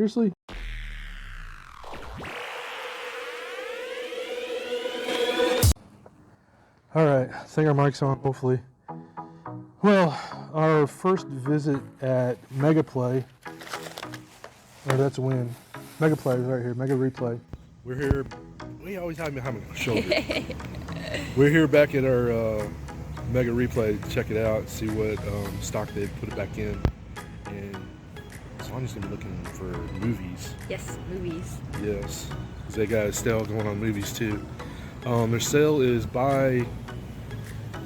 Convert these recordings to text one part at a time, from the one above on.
Seriously? Alright, I think our mic's on, hopefully. Well, our first visit at Mega Play. Oh, that's a win. Mega Play is right here, Mega Replay. We're here, we always have me behind my shoulder. We're here back at our Mega Replay to check it out, see what stock they've put it back in. And Sonya's gonna be looking for movies. Yes, movies. Yes, because they got a sale going on movies too. Their sale is buy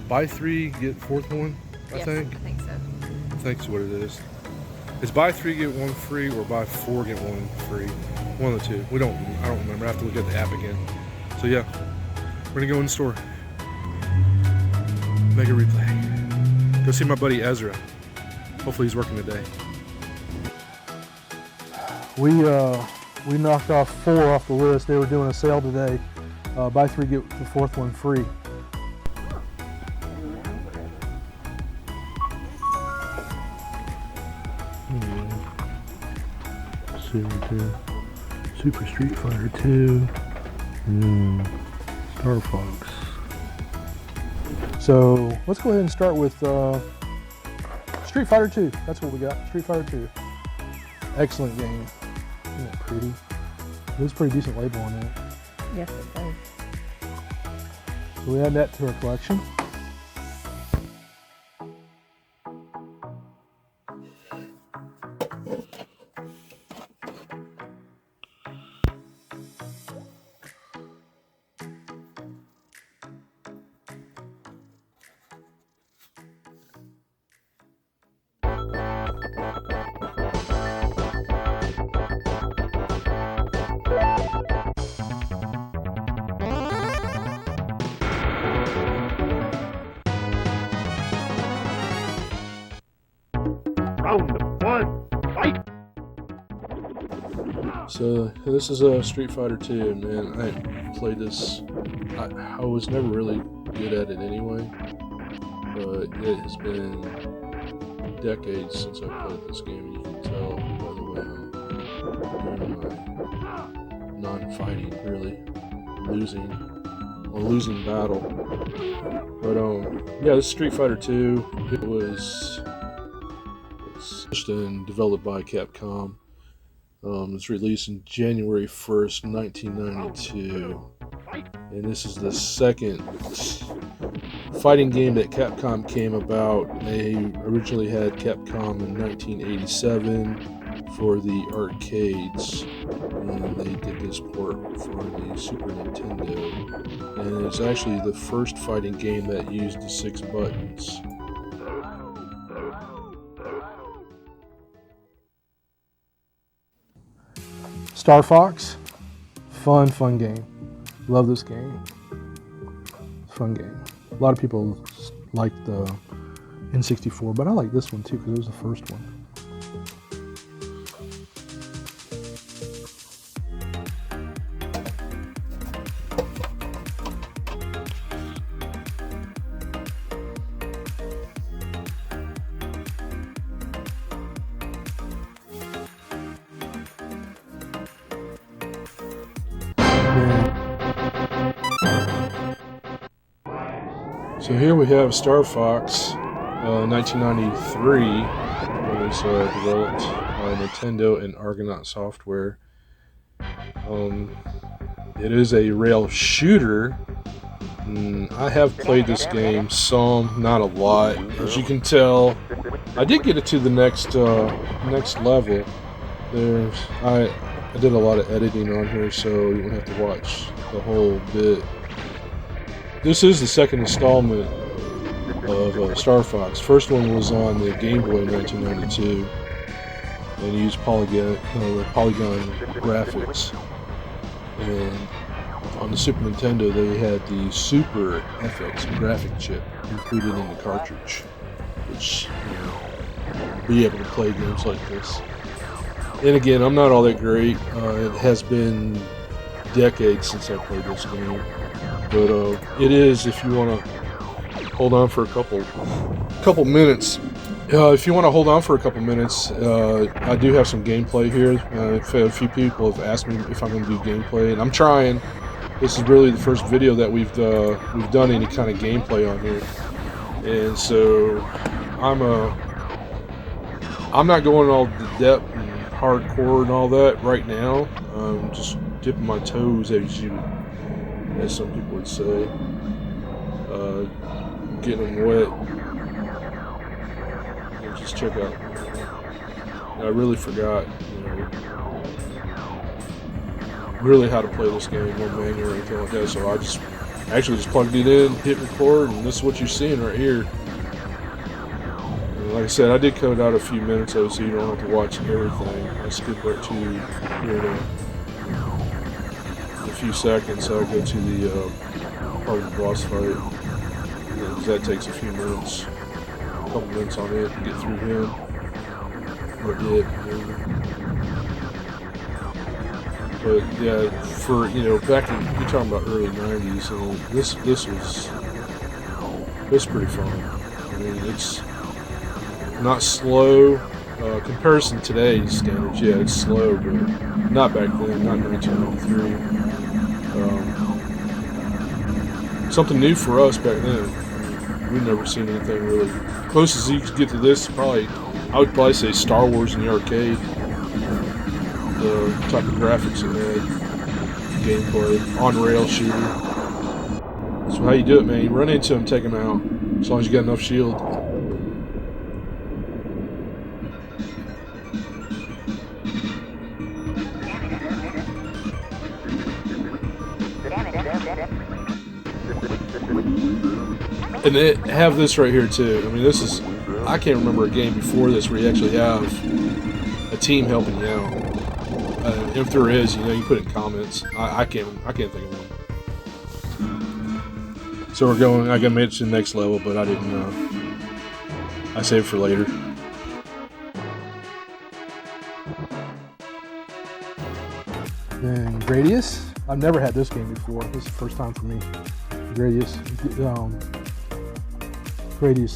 3 get 4th one. Yes, I think. I think so. I think that's what it is. It's buy 3 get 1 free or buy 4 get 1 free. One of the two. I don't remember. I have to look at the app again. So yeah, we're gonna go in the store. Mega Replay. Go see my buddy Ezra. Hopefully he's working today. We knocked off 4 off the list. They were doing a sale today. Buy 3 get the 4th one free. Super Street Fighter 2. Star Fox. So let's go ahead and start with Street Fighter 2. That's what we got. Street Fighter 2. Excellent game. Isn't that pretty? There's a pretty decent label on it. Yes, it does. So we add that to our collection. Round 1, fight! So this is a Street Fighter 2, man. I played this. I was never really good at it anyway, but it has been decades since I played this game. You can tell by the way I'm doing my non-fighting, really losing battle. But yeah, this is Street Fighter 2. It was published and developed by Capcom. It's released in January 1st, 1992. And this is the second fighting game that Capcom came about. They originally had Capcom in 1987 for the arcades. And they did this port for the Super Nintendo. And it's actually the first fighting game that used the 6 buttons. Star Fox, fun game. Love this game. Fun game. A lot of people like the N64, but I like this one too because it was the first one. So here we have Star Fox, 1993. It was developed by Nintendo and Argonaut Software. It is a rail shooter. I have played this game some, not a lot. As you can tell, I did get it to the next level. I did a lot of editing on here, so you won't have to watch the whole bit. This is the second installment of Star Fox. First one was on the Game Boy in 1992 and used polygon graphics. And on the Super Nintendo, they had the Super FX graphic chip included in the cartridge, which be able to play games like this. And again, I'm not all that great. It has been decades since I played this game. But it is, if you want to hold on for a couple minutes If you want to hold on for a couple minutes, I do have some gameplay here. A few people have asked me if I'm going to do gameplay, and I'm trying. This is really the first video that we've done any kind of gameplay on here, and so I'm not going all the depth and hardcore and all that right now. I'm just dipping my toes, as some people would say, getting them wet. Just check out. I really forgot, really how to play this game, no manual or anything like that. So I actually just plugged it in, hit record, and this is what you're seeing right here. And like I said, I did cut out a few minutes of it, so you don't have to watch everything. I skipped right to here in a few seconds. So I'll go to the part of the boss fight, because that takes a few minutes. Couple minutes on it to get through him. But yeah, for back in, you're talking about early '90s, and this was pretty fun. I mean, it's not slow. Comparison to today's standards, yeah, it's slow, but not back then, not 1993. Something new for us back then. We've never seen anything really. Closest you could get to this, I would probably say Star Wars in the arcade. The type of graphics it had, gameplay, on-rail shooter. So how you do it, man, you run into them, take them out, as long as you got enough shield. And they have this right here too. I mean, this is, I can't remember a game before this where you actually have a team helping you out. If there is, you can put it in comments. I can't think of one. So we're going, I got made it to the next level, but I didn't, I saved for later. And Gradius, I've never had this game before. This is the first time for me. Gradius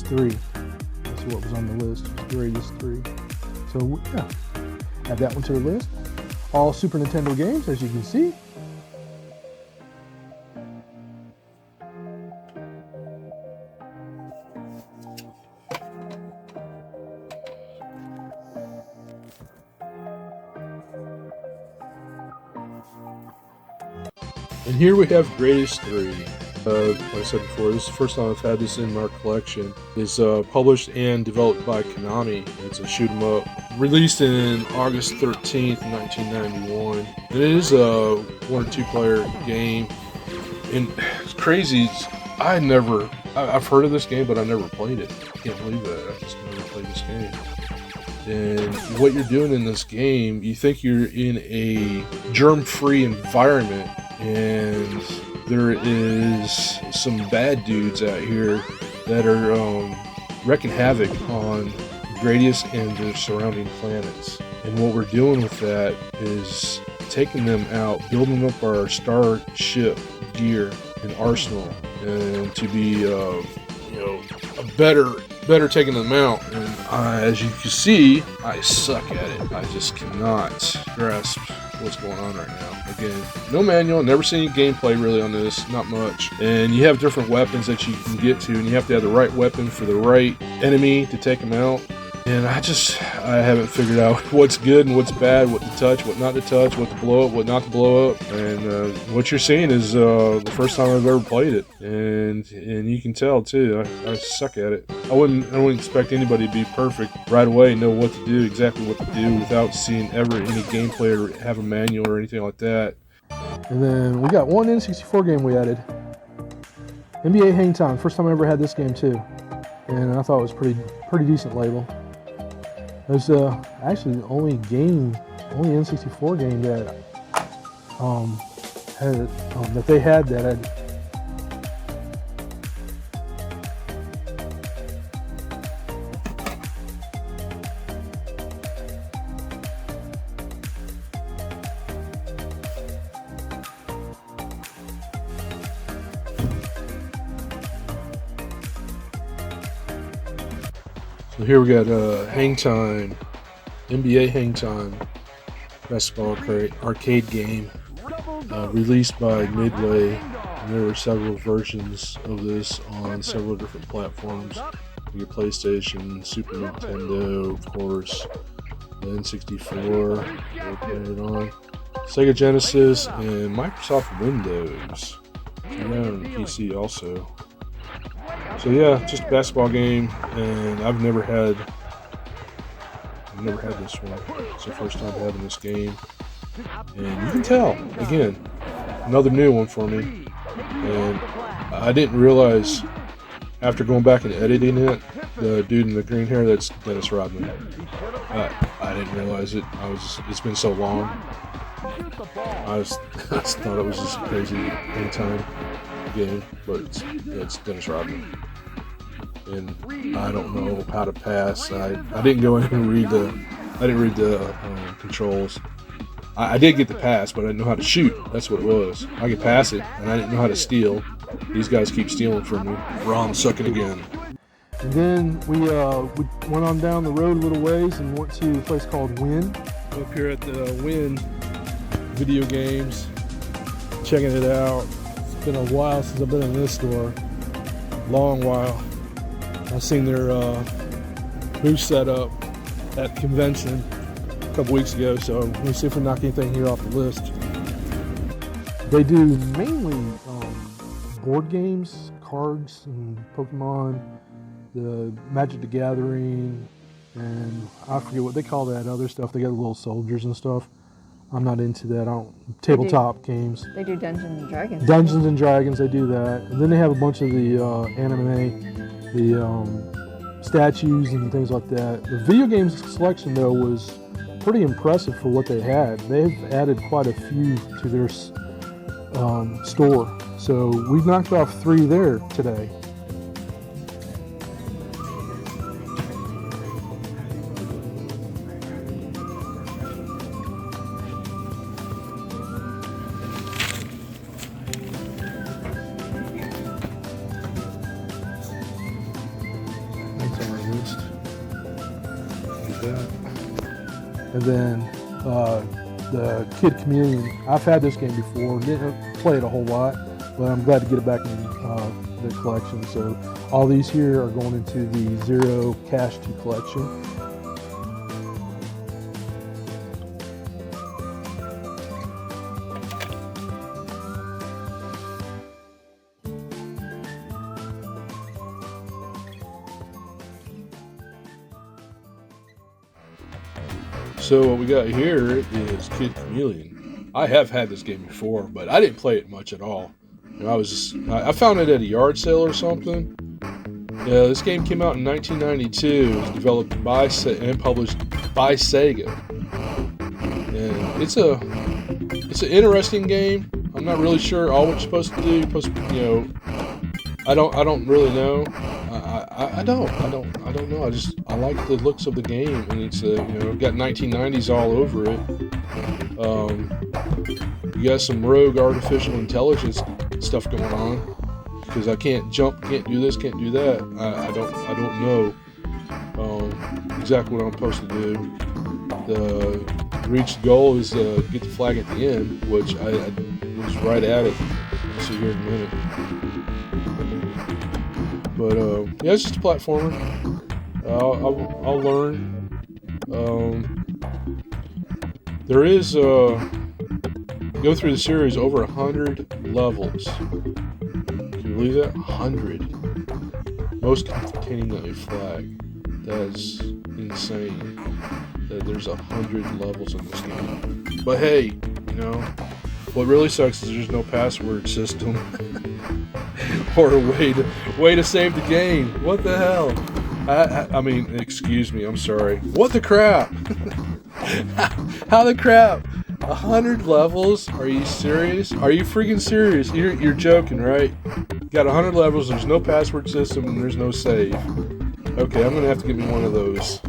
3. That's what was on the list. Gradius 3. So yeah, add that one to the list. All Super Nintendo games, as you can see. And here we have Gradius 3. Like I said before, this is the first time I've had this in our collection. It's published and developed by Konami. It's a shoot 'em up. Released in August 13th, 1991. And it is a 1 or 2 player game. And it's crazy. I've heard of this game, but I never played it. I can't believe that. I just never played this game. And what you're doing in this game, you think you're in a germ-free environment, and there is some bad dudes out here that are wreaking havoc on Gradius and their surrounding planets. And what we're doing with that is taking them out, building up our starship gear and arsenal, and to be a better taking them out. And as you can see, I suck at it. I just cannot grasp what's going on right now. Again, no manual, never seen any gameplay really on this, not much. And you have different weapons that you can get to, and you have to have the right weapon for the right enemy to take them out. And I haven't figured out what's good and what's bad, what to touch, what not to touch, what to blow up, what not to blow up. And what you're seeing is the first time I've ever played it, and you can tell too. I suck at it. I wouldn't expect anybody to be perfect right away and know what to do, exactly what to do, without seeing ever any gameplay or have a manual or anything like that. And then we got one N64 game we added. NBA Hang Time. First time I ever had this game too, and I thought it was pretty decent label. It was actually the only N64 game that that they had that had. So here we got Hang Time, NBA Hang Time basketball arcade game released by Midway. And there were several versions of this on several different platforms. Your PlayStation, Super Nintendo, of course, the N64, they played it on, Sega Genesis, and Microsoft Windows. And on the PC also. So yeah, just a basketball game, and I've never had this one. It's the first time having this game, and you can tell again, another new one for me. And I didn't realize after going back and editing it, the dude in the green hair, that's Dennis Rodman. I didn't realize it. It's been so long. I just thought it was just a crazy anytime game, but it's Dennis Rodman. And I don't know how to pass. I didn't go in and read the controls. I did get the pass, but I didn't know how to shoot. That's what it was. I could pass it, and I didn't know how to steal. These guys keep stealing from me. Ron sucking again. And then we went on down the road a little ways and went to a place called Win. Up here at the Win Video Games, checking it out. It's been a while since I've been in this store. Long while. I've seen their booth set up at the convention a couple weeks ago, so let me see if we knock anything here off the list. They do mainly board games, cards, and Pokemon, the Magic the Gathering, and I forget what they call that other stuff. They got little soldiers and stuff. I'm not into that. I don't tabletop games. They do Dungeons and Dragons. Dungeons and Dragons, they do that. And then they have a bunch of the anime, the statues and things like that. The video games selection though was pretty impressive for what they had. They've added quite a few to their store. So we've knocked off 3 there today. That's on our list. Like that. And then the Kid Chameleon. I've had this game before. Didn't play it a whole lot, but I'm glad to get it back in the collection. So all these here are going into the Zero Cash 2 collection. So what we got here is Kid Chameleon. I have had this game before, but I didn't play it much at all. You know, I found it at a yard sale or something. Yeah, this game came out in 1992. It was developed by and published by Sega. And it's an interesting game. I'm not really sure all what you're supposed to do. You're supposed to, you know, I don't really know. I don't know. I like the looks of the game, and it's got 1990s all over it. You got some rogue artificial intelligence stuff going on, because I can't jump, can't do this, can't do that. I don't know exactly what I'm supposed to do. The reach goal is to get the flag at the end, which I was right at it. We'll see here in a minute. But yeah, it's just a platformer. I'll learn. There is go through the series over 100 levels. Can you believe that? 100. Most containing a flag. That's insane. That there's 100 levels in this game. But hey, you know, what really sucks is there's no password system or a way to save the game. What the hell? I mean, excuse me, I'm sorry. What the crap? How the crap? 100 levels? Are you serious? Are you freaking serious? You're joking, right? Got 100 levels, there's no password system, and there's no save. Okay, I'm gonna have to get me one of those.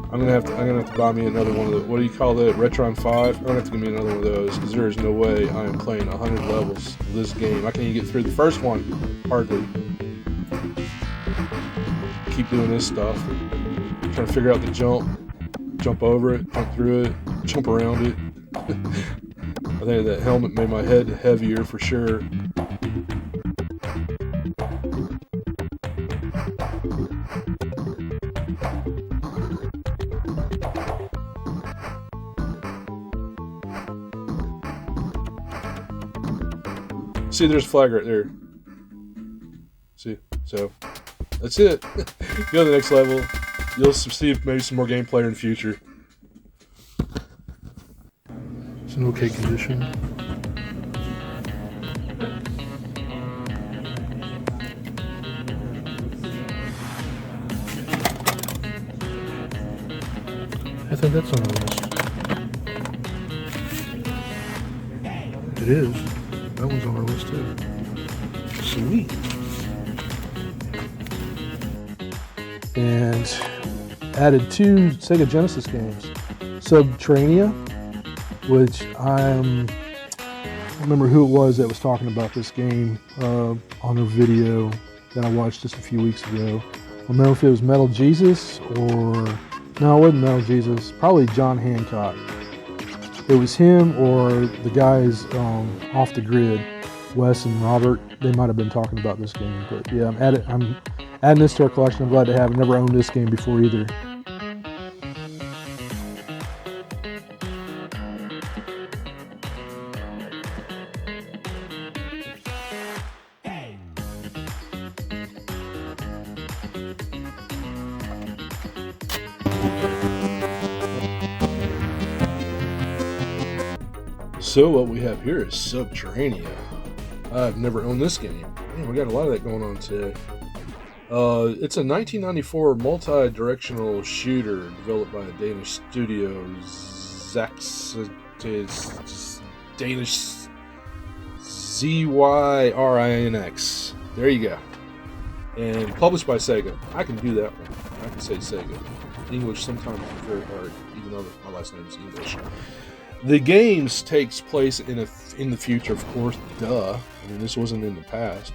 I'm gonna have to buy me another one of the, what do you call that? Retron 5? I'm gonna have to get me another one of those, because there is no way I am playing 100 levels of this game. I can't even get through the first one, hardly. keep doing this stuff, trying to figure out the jump over it, jump through it, jump around it. I think that helmet made my head heavier for sure. See, there's a flag right there. See, so that's it. Go to the next level. You'll see maybe some more gameplay in the future. It's in okay condition. I think that's on the list. It is. That one's on our list too. Sweet. And added 2 Sega Genesis games. Subterranea, which I don't remember who it was that was talking about this game on a video that I watched just a few weeks ago. I don't remember if it was Metal Jesus or... No, it wasn't Metal Jesus. Probably John Hancock. It was him or the guys off the grid, Wes and Robert. They might have been talking about this game, but yeah, I'm adding this to our collection. I'm glad to have it. Never owned this game before either. So what we have here is Subterranea. I've never owned this game. Man, we got a lot of that going on today. It's a 1994 multi-directional shooter developed by a Danish studio, Danish ZYRINX. There you go. And published by Sega. I can do that one. I can say Sega. English sometimes is very hard, even though my last name is English. The games takes place in the future, of course. Duh. I mean, this wasn't in the past.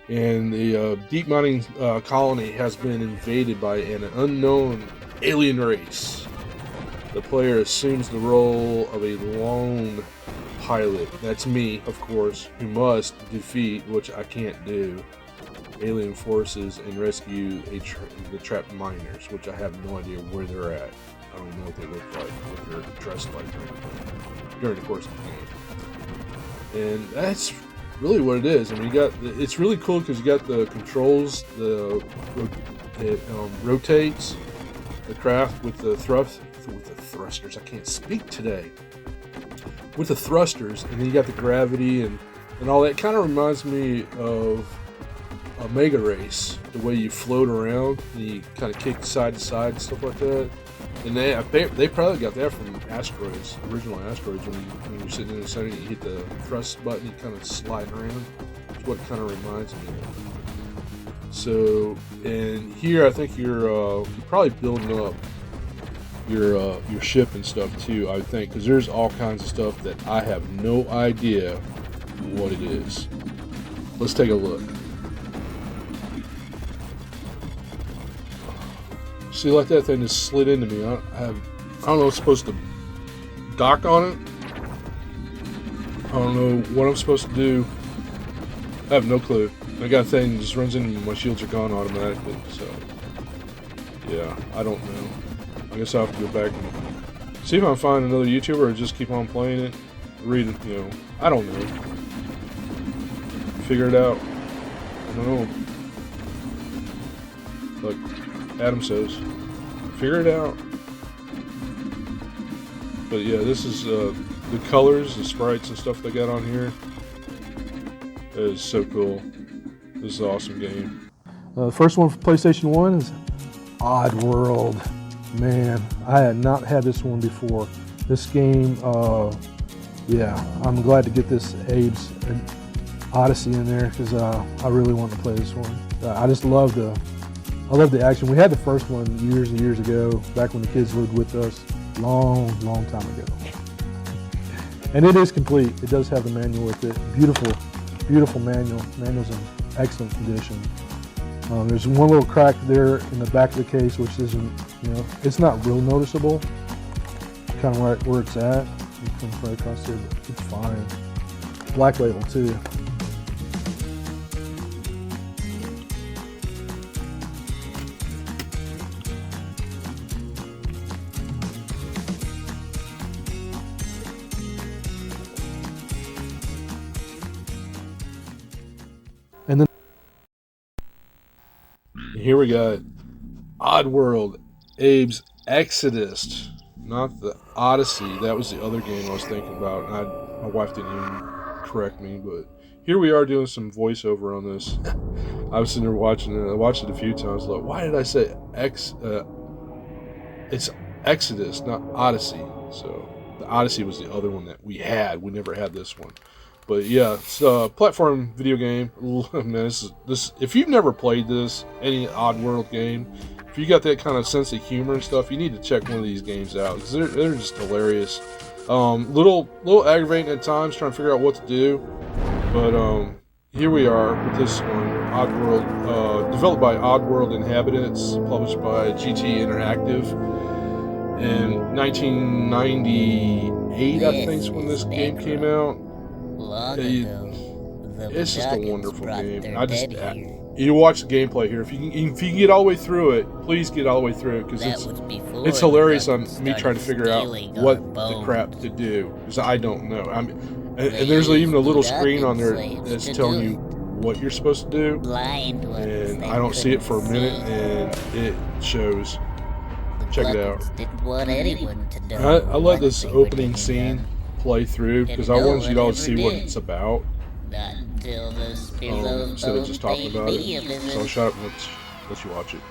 And the deep mining colony has been invaded by an unknown alien race. The player assumes the role of a lone pilot. That's me, of course, who must defeat, which I can't do, alien forces and rescue the trapped miners, which I have no idea where they're at. I don't know what they look like, what they're dressed like during the course of the game. And that's really what it is. I mean, it's really cool because you got the controls, it rotates the craft with the thrusters. I can't speak today. With the thrusters, and then you got the gravity and all that. Kind of reminds me of a Mega Race, the way you float around and you kind of kick side to side and stuff like that. And they probably got that from Asteroids, original Asteroids, when you're sitting in the center and you hit the thrust button, you kind of slide around. That's what it kind of reminds me of. So, and here I think you're probably building up your ship and stuff too, I think, because there's all kinds of stuff that I have no idea what it is. Let's take a look. See, like that thing just slid into me. I don't know what's supposed to dock on it. I don't know what I'm supposed to do. I have no clue. I got a thing that just runs into me. My shields are gone automatically. So, yeah, I don't know. I guess I'll have to go back and see if I can find another YouTuber or just keep on playing it. Read it, I don't know. Figure it out. I don't know. Like Adam says, figure it out. But yeah, this is the colors, the sprites and stuff they got on here. It is so cool. This is an awesome game. The first one for PlayStation 1 is Oddworld. Man, I had not had this one before. This game, yeah, I'm glad to get this Abe's Odyssey in there because I really want to play this one. I just love the action. We had the first one years and years ago, back when the kids lived with us, long time ago. And it is complete. It does have the manual with it. Beautiful manual. Manual's in excellent condition. There's one little crack there in the back of the case, which isn't, it's not real noticeable. Kind of right where it's at. It comes right across there, but it's fine. Black label too. And then Here we got Oddworld, Abe's Exodus, not the Odyssey. That was the other game I was thinking about. My wife didn't even correct me, but here we are doing some voiceover on this. I was sitting there watching it. I watched it a few times. Like, why did I say it's Exodus, not Odyssey? So the Odyssey was the other one that we had. We never had this one. But yeah, it's a platform video game. Man, this. If you've never played this, any Oddworld game, if you got that kind of sense of humor and stuff, you need to check one of these games out because they're just hilarious. Little aggravating at times, trying to figure out what to do. But here we are with this one, Oddworld, developed by Oddworld Inhabitants, published by GT Interactive. In 1998, I think is when this game came out. It's just a wonderful game. You watch the gameplay here. If you can get all the way through it, please get all the way through it because it's hilarious on me trying to figure out what the crap to do because I don't know. And there's even a little screen on there that's telling you what you're supposed to do, and I don't see it for a minute, and it shows. Check it out. I let this opening scene play through because I wanted you all to see what it's about instead of just talking about it. So I'll shut up and let you watch it.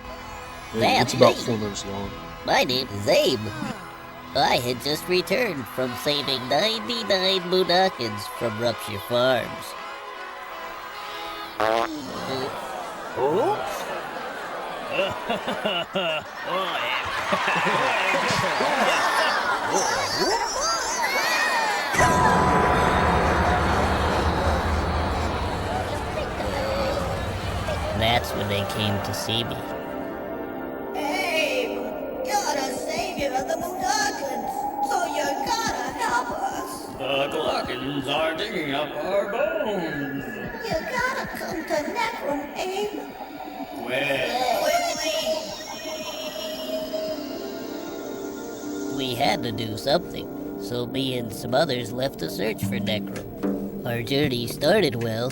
It's about 4 minutes long. My name is Abe. I had just returned from saving 99 Moonakins from Rupture Farms. That's when they came to see me. Abe, you're the savior of the Moonakins, so you gotta help us. The Gluckins are digging up our bones. You gotta come to Necrum, Abe. Well, Quickly! We had to do something, so me and some others left to search for Necrum. Our journey started well.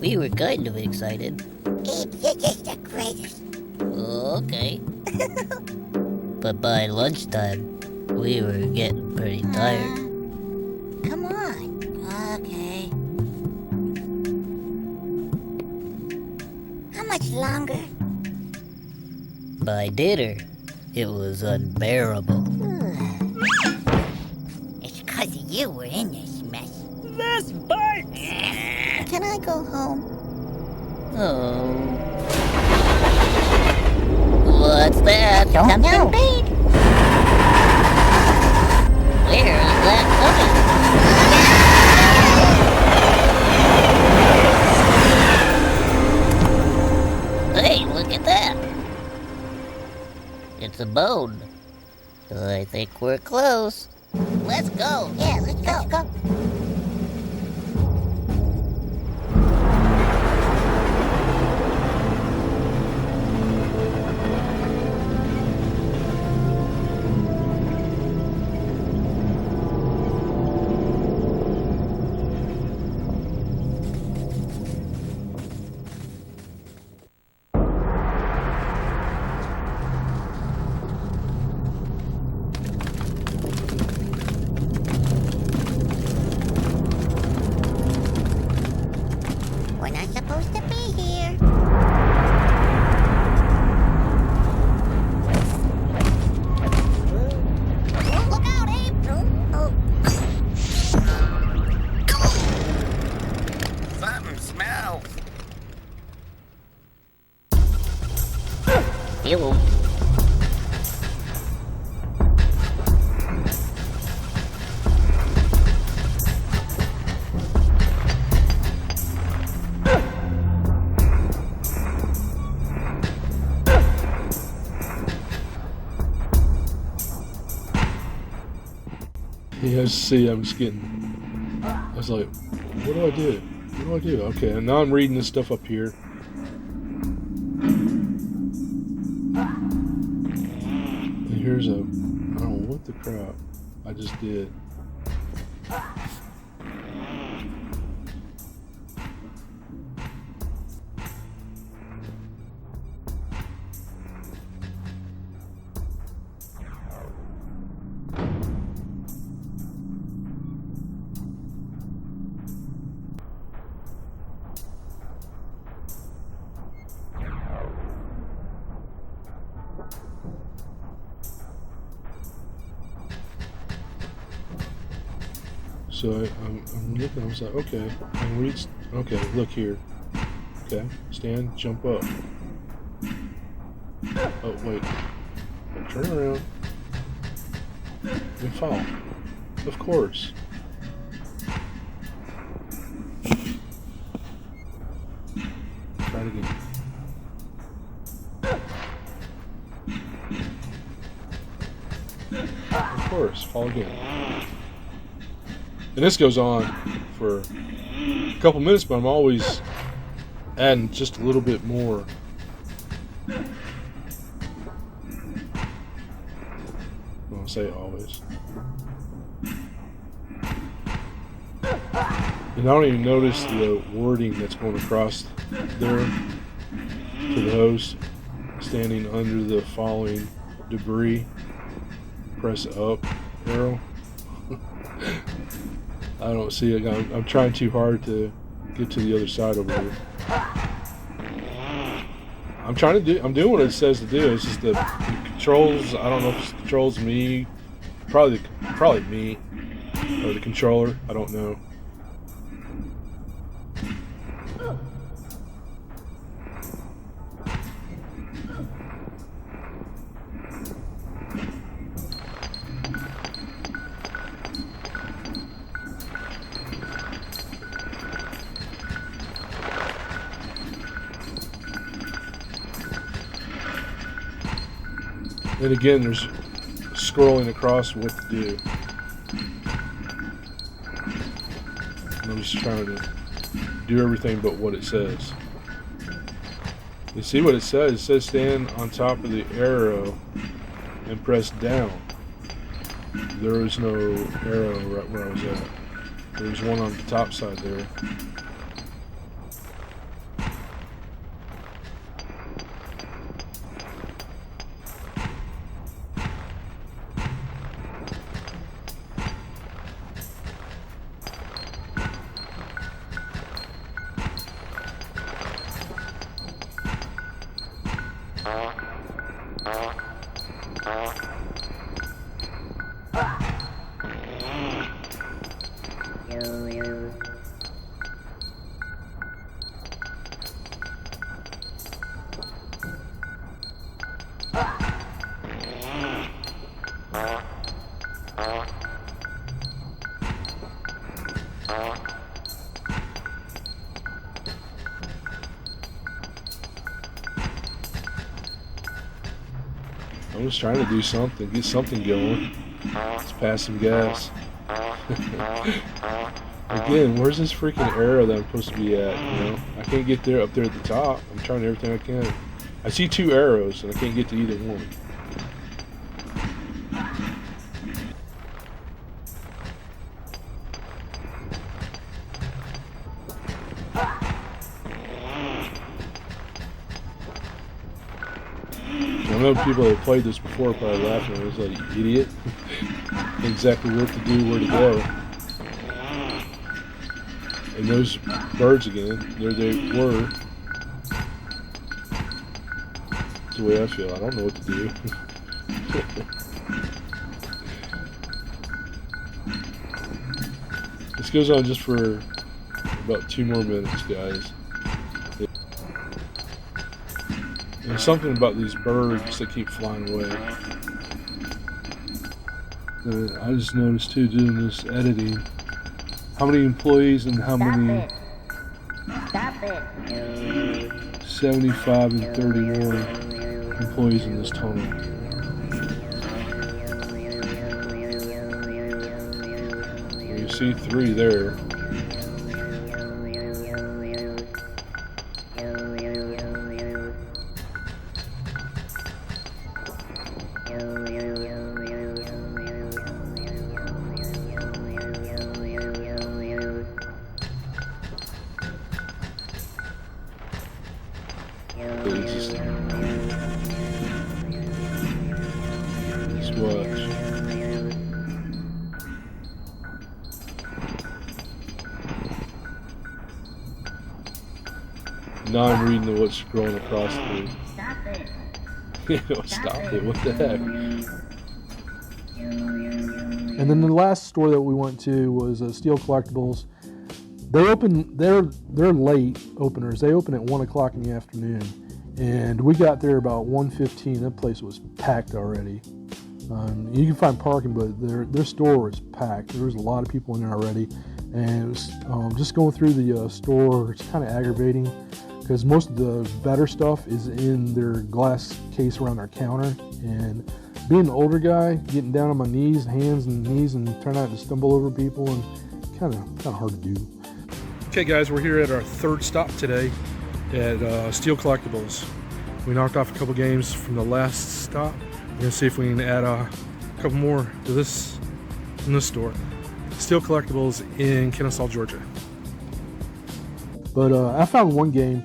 We were kind of excited. Abe, you're just the greatest. Okay. But by lunchtime, we were getting pretty tired. Come on. Okay. How much longer? By dinner, it was unbearable. It's 'cause of you we're in this mess. this bites! Can I go home? Oh. What's that? Something big. Where is that coming? Hey, look at that. It's a bone. I think we're close. Let's go. Yeah, let's go. We're not supposed to be here. Look out, Abe! Oh. Something smells. Ew. Yeah, see, I'm just getting. I was like, what do I do? What do I do? Okay, and now I'm reading this stuff up here. And here's a. I don't know what the crap I just did. So I'm looking, I was like, okay, and reach, okay, look here. Okay, stand, jump up. Oh, wait. Turn around. And fall. Of course. Try it again. Of course, fall again. And this goes on for a couple minutes, but I'm always adding just a little bit more. I'll say always. And I don't even notice the wording that's going across there to the host. Standing under the falling debris, press up arrow. I don't see it. I'm trying too hard to get to the other side over here. I'm doing what it says to do. It's just the controls. I don't know if it controls me. Probably me or the controller. I don't know. And again, there's scrolling across what to do. And I'm just trying to do everything but what it says. You see what it says? It says stand on top of the arrow and press down. There was no arrow right where I was at. There was one on the top side there. I'm just trying to do something, get something going. Let's pass some gas. Again, where's this freaking arrow that I'm supposed to be at? You know, I can't get there up there at the top. I'm trying everything I can. I see two arrows and I can't get to either one. I know people that have played this before probably laughing. I was like, you idiot. Exactly what to do, where to go. And those birds again, there they were. That's the way I feel. I don't know what to do. This goes on just for about 2 more minutes, guys. There's something about these birds that keep flying away. I just noticed too, doing this editing, how many employees and how many... Stop it. 75 and 31 employees in this tunnel. see 3 there. Just watch. Now I'm reading what's scrolling across the. Stop it. Stop it! What the heck? And then the last store that we went to was Steel Collectibles. They open. They're late openers. They open at 1 o'clock in the afternoon, and we got there about 1:15. That place was packed already. You can find parking, but their store was packed. There was a lot of people in there already, and it was just going through the store. It's kind of aggravating because most of the better stuff is in their glass case around their counter. And being an older guy, getting down on my knees, hands and knees, and trying not to stumble over people, and kind of hard to do. Okay, guys, we're here at our 3rd stop today at Steel Collectibles. We knocked off a couple games from the last stop. We're gonna see if we can add a couple more to this in this store. Steel Collectibles in Kennesaw, Georgia. But I found one game.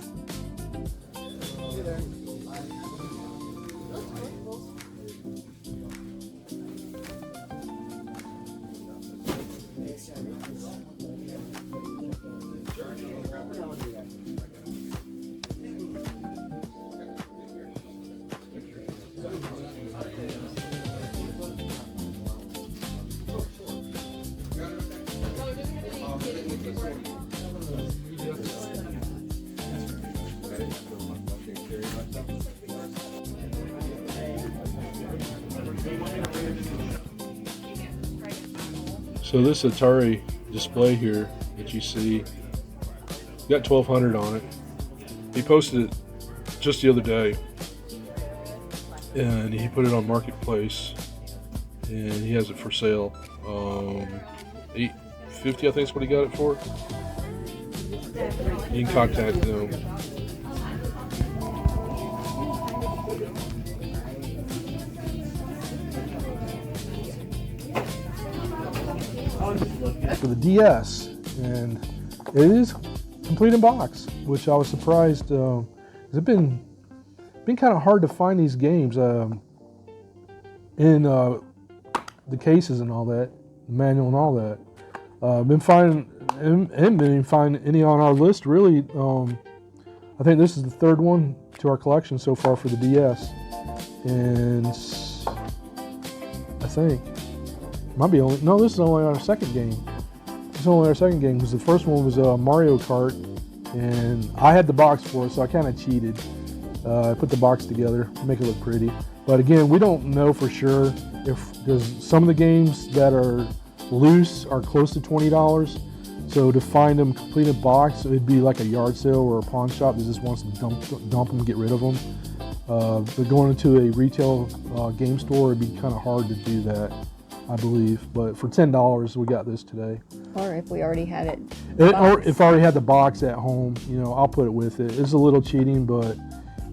So this Atari display here that you see, got 1200 on it. He posted it just the other day, and he put it on Marketplace, and he has it for sale. $850, I think is what he got it for. You can contact them. For the DS, and it is complete in box, which I was surprised. It's been kind of hard to find these games in the cases and all that, the manual and all that. Been finding, haven't been finding any on our list really. I think this is the 3rd one to our collection so far for the DS, and I think might be only no. This is only our 2nd game. This is only our 2nd game because the first one was Mario Kart, and I had the box for it, so I kind of cheated. I put the box together to make it look pretty. But again, we don't know for sure because some of the games that are loose are close to $20. So to find them complete in box, it'd be like a yard sale or a pawn shop that just wants to dump them, get rid of them. But going into a retail game store, it'd be kind of hard to do that, I believe. But for $10, we got this today. Or if we already had it. Or if I already had the box at home, I'll put it with it. It's a little cheating, but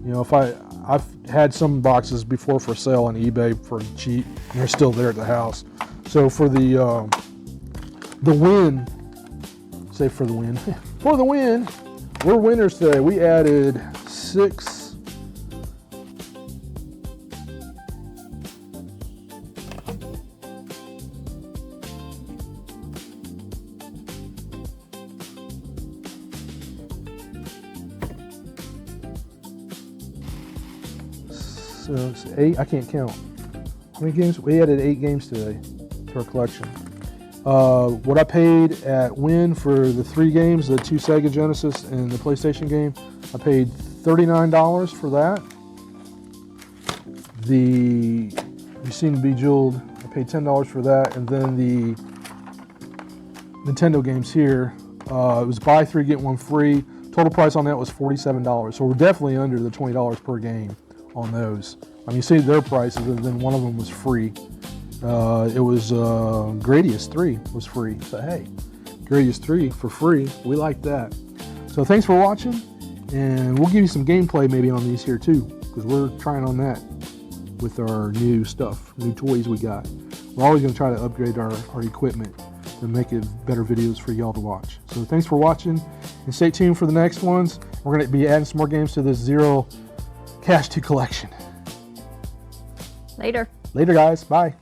if I've had some boxes before for sale on eBay for cheap, and they're still there at the house. So for the win, for the win, we're winners today. We added 6. So it's 8. I can't count. How many games? We added 8 games today to our collection. What I paid at Win for the 3 games, the 2 Sega Genesis and the PlayStation game, I paid $39 for that. You seem to be Bejeweled, I paid $10 for that, and then the Nintendo games here, it was buy 3 get 1 free. Total price on that was $47. So we're definitely under the $20 per game on those. I mean, you see their prices, and then one of them was free. It was Gradius 3 was free. So hey, Gradius 3 for free. We like that. So thanks for watching, and we'll give you some gameplay maybe on these here too, because we're trying on that with our new stuff, new toys we got. We're always going to try to upgrade our equipment to make it better videos for y'all to watch. So thanks for watching, and stay tuned for the next ones. We're going to be adding some more games to this Zero Cash 2 collection. Later. Later, guys. Bye.